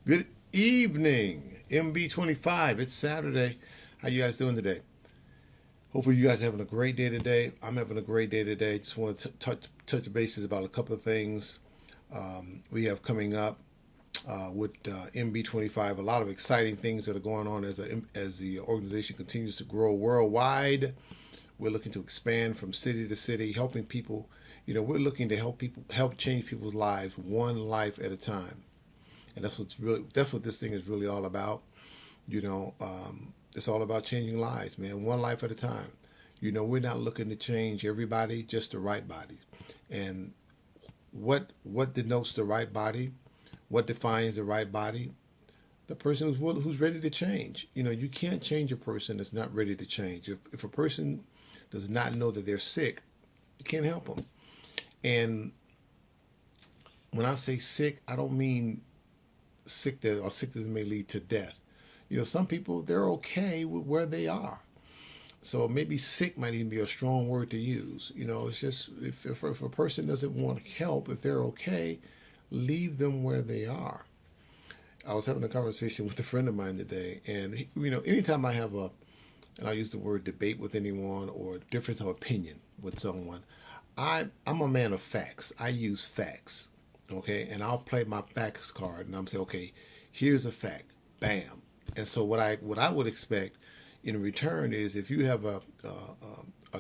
Good evening, MB25. It's Saturday. How you guys doing today? Hopefully, you guys are having a great day today. I'm having a great day today. Just want to touch bases about a couple of things we have coming up with MB25. A lot of exciting things that are going on as the organization continues to grow worldwide. We're looking to expand from city to city, helping people. We're looking to help change people's lives one life at a time, and that's what this thing is really all about. It's all about changing lives, man, one life at a time. We're not looking to change everybody, just the right bodies. And what denotes the right body? What defines the right body? The person who's ready to change. You can't change a person that's not ready to change. If a person does not know that they're sick, you can't help them. And when I say sick, I don't mean sickness may lead to death. Some people, they're okay with where they are. So maybe sick might even be a strong word to use. It's just if a person doesn't want help, if they're okay, leave them where they are. I was having a conversation with a friend of mine today, and anytime I have and I use the word debate with anyone or difference of opinion with someone, I'm a man of facts. I use facts, okay, and I'll play my facts card, and I'm saying, okay, here's a fact, bam. And so what I would expect in return is if you have a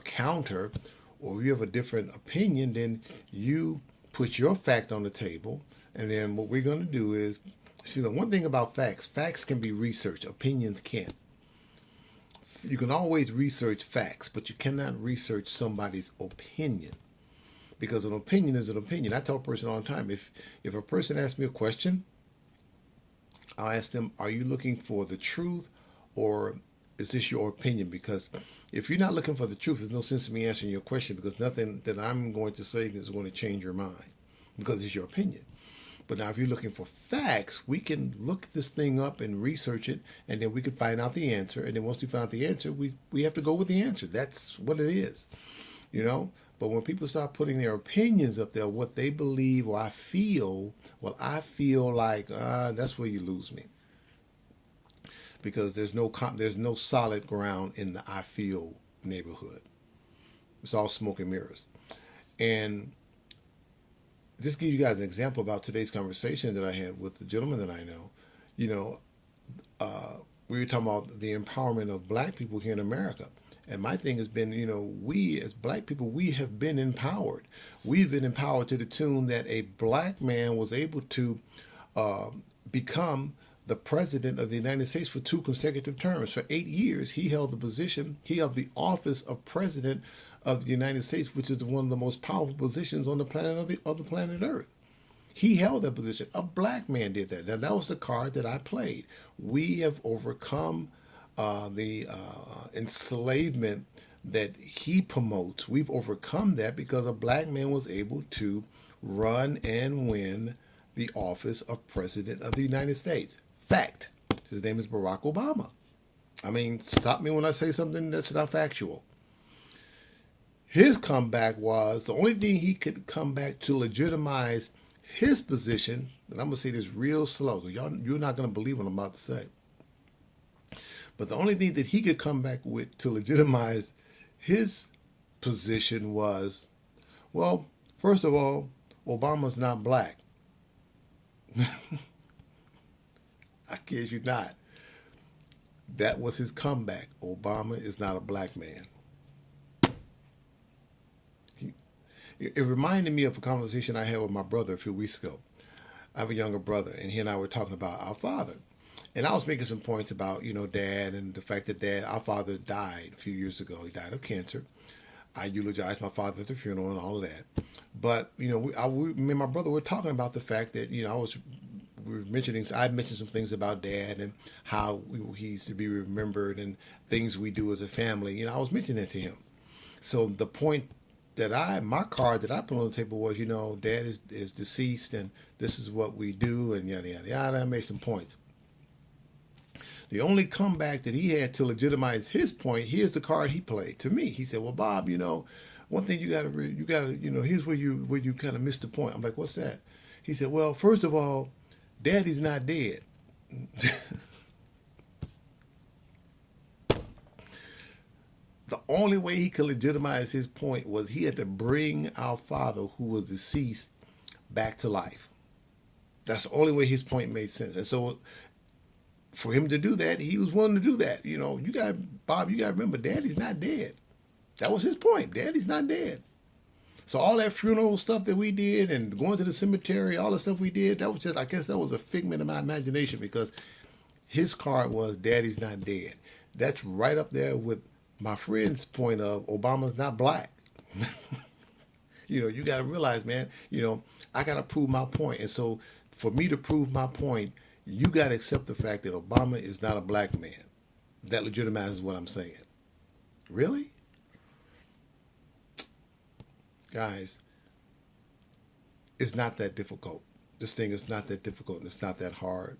counter or you have a different opinion, then you put your fact on the table, and then what we're going to do is, see, the one thing about facts can be researched, opinions can't. You can always research facts, but you cannot research somebody's opinion, because an opinion is an opinion. I tell a person all the time, if a person asks me a question, I'll ask them, are you looking for the truth, or is this your opinion? Because if you're not looking for the truth, there's no sense in me answering your question, because nothing that I'm going to say is going to change your mind, because it's your opinion. But now if you're looking for facts, we can look this thing up and research it, and then we can find out the answer. And then once we find out the answer, we have to go with the answer. That's what it is, you know. But when people start putting their opinions up there, what they believe or I feel like that's where you lose me, because there's no solid ground in the I feel neighborhood. It's all smoke and mirrors. And just give you guys an example about today's conversation that I had with the gentleman that I know. You know, we were talking about the empowerment of black people here in America. And my thing has been, we as black people, we have been empowered. We've been empowered to the tune that a black man was able to become the president of the United States for 2 consecutive terms. For 8 years, he held the office of president of the United States, which is one of the most powerful positions on the planet of the planet Earth. He held that position. A black man did that. Now, that was the card that I played. We have overcome the enslavement that he promotes. We've overcome that because a black man was able to run and win the office of President of the United States. Fact. His name is Barack Obama. I mean, stop me when I say something that's not factual. His comeback was the only thing he could come back to legitimize his position. And I'm going to say this real slow. You're not going to believe what I'm about to say. But the only thing that he could come back with to legitimize his position was, well, first of all, Obama's not black. I kid you not. That was his comeback. Obama is not a black man. It reminded me of a conversation I had with my brother a few weeks ago. I have a younger brother, and he and I were talking about our father. And I was making some points about, Dad, and the fact that our father died a few years ago. He died of cancer. I eulogized my father at the funeral and all of that. But, me and my brother were talking about the fact that, I mentioned some things about Dad and how he's to be remembered and things we do as a family. I was mentioning that to him. So the point my card that I put on the table was, Dad is deceased and this is what we do and yada, yada, yada. I made some points. The only comeback that he had to legitimize his point, here's the card he played to me. He said, well, Bob, one thing you gotta, here's where you kind of missed the point. I'm like, what's that? He said, well, first of all, Daddy's not dead. The only way he could legitimize his point was he had to bring our father, who was deceased, back to life. That's the only way his point made sense. And so for him to do that, he was willing to do that. You know, Bob, you got to remember, Daddy's not dead. That was his point. Daddy's not dead. So all that funeral stuff that we did and going to the cemetery, all the stuff we did, that was just, I guess that was a figment of my imagination, because his card was Daddy's not dead. That's right up there with my friend's point of Obama's not black. You know, you got to realize, man, you know, I got to prove my point. And so for me to prove my point, you got to accept the fact that Obama is not a black man. That legitimizes what I'm saying. Really? Guys, it's not that difficult. This thing is not that difficult, and it's not that hard.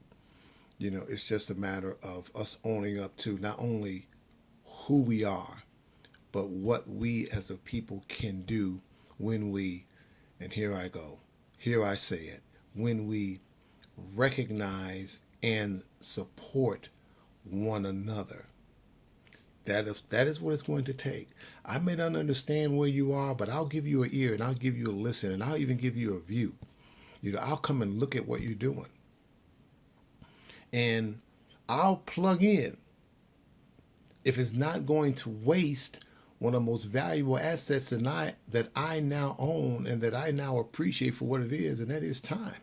You know, it's just a matter of us owning up to not only who we are, but what we as a people can do when we, and here I go, here I say it, when we recognize and support one another. That is what it's going to take. I may not understand where you are, but I'll give you an ear, and I'll give you a listen, and I'll even give you a view. You know, I'll come and look at what you're doing. And I'll plug in if it's not going to waste one of the most valuable assets that I now own and that I now appreciate for what it is, and that is time.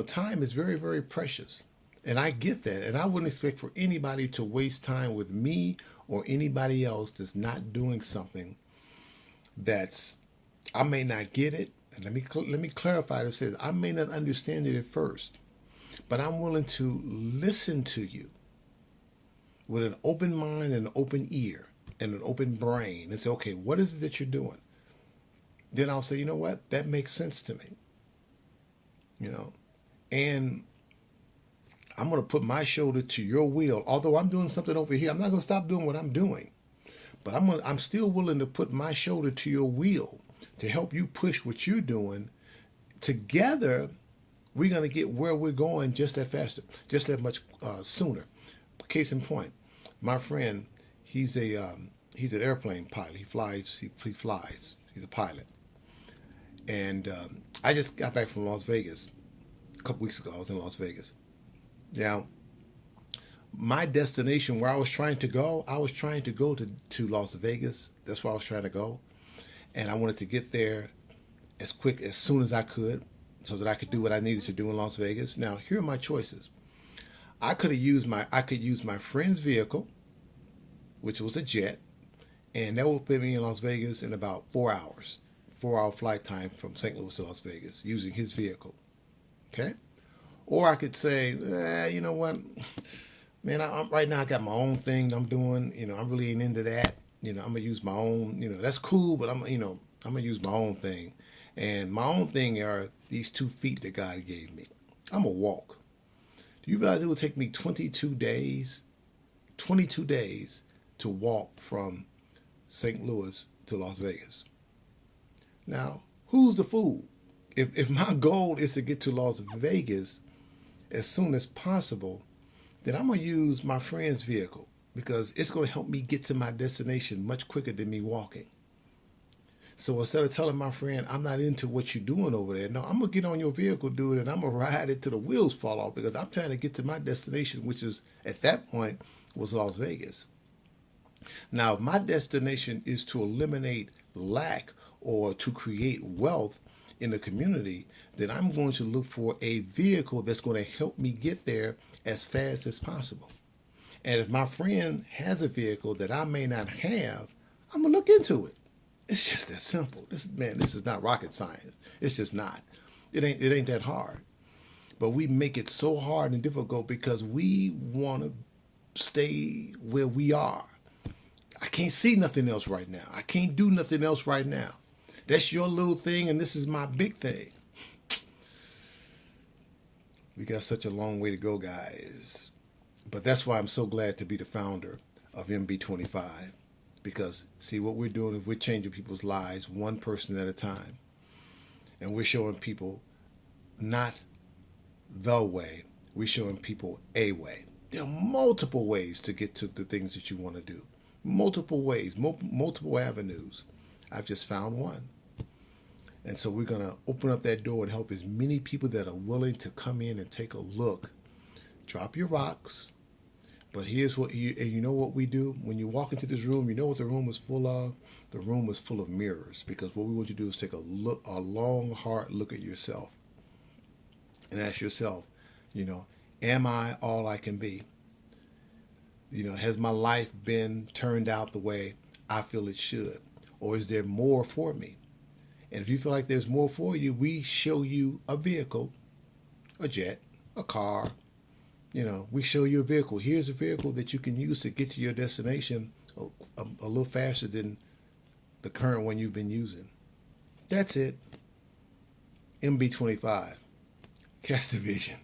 Time is very, very precious. And I get that. And I wouldn't expect for anybody to waste time with me or anybody else that's not doing something that's, I may not get it. And let me clarify this. I may not understand it at first, but I'm willing to listen to you with an open mind and an open ear and an open brain and say, okay, what is it that you're doing? Then I'll say, you know what? That makes sense to me. You know, and I'm going to put my shoulder to your wheel. Although I'm doing something over here, I'm not going to stop doing what I'm doing. But I'm still willing to put my shoulder to your wheel to help you push what you're doing. Together, we're going to get where we're going just that faster, just that much sooner. Case in point, my friend, he's an airplane pilot. He flies. He's a pilot. And I just got back from Las Vegas a couple weeks ago. I was in Las Vegas. Now, my destination where I was trying to go to Las Vegas. That's where I was trying to go. And I wanted to get there as soon as I could so that I could do what I needed to do in Las Vegas. Now, here are my choices. I could use my friend's vehicle, which was a jet, and that would put me in Las Vegas in about 4 hours. 4-hour flight time from St. Louis to Las Vegas using his vehicle. Okay? Or I could say, you know what, man, right now I got my own thing I'm doing. You know, I'm really ain't into that. You know, I'm going to use my own, you know, that's cool, but I'm going to use my own thing. And my own thing are these 2 feet that God gave me. I'm going to walk. Do you realize it would take me 22 days to walk from St. Louis to Las Vegas? Now, who's the fool? If my goal is to get to Las Vegas as soon as possible, then I'm going to use my friend's vehicle because it's going to help me get to my destination much quicker than me walking. So instead of telling my friend, I'm not into what you're doing over there, no, I'm going to get on your vehicle, dude, and I'm going to ride it till the wheels fall off because I'm trying to get to my destination, which is, at that point, was Las Vegas. Now, if my destination is to eliminate lack or to create wealth in the community, then I'm going to look for a vehicle that's going to help me get there as fast as possible. And if my friend has a vehicle that I may not have, I'm going to look into it. It's just that simple. This is not rocket science. It's just not. It ain't that hard. But we make it so hard and difficult because we want to stay where we are. I can't see nothing else right now. I can't do nothing else right now. That's your little thing, and this is my big thing. We got such a long way to go, guys. But that's why I'm so glad to be the founder of MB25. Because, see, what we're doing is we're changing people's lives one person at a time. And we're showing people not the way. We're showing people a way. There are multiple ways to get to the things that you want to do. Multiple ways, multiple avenues. I've just found one. And so we're going to open up that door and help as many people that are willing to come in and take a look. Drop your rocks. But here's what you know what we do? When you walk into this room, you know what the room is full of? The room is full of mirrors, because what we want you to do is take a long, hard look at yourself and ask yourself, am I all I can be? Has my life been turned out the way I feel it should? Or is there more for me? And if you feel like there's more for you, we show you a vehicle, a jet, a car. We show you a vehicle. Here's a vehicle that you can use to get to your destination a little faster than the current one you've been using. That's it. MB25. Catch the vision.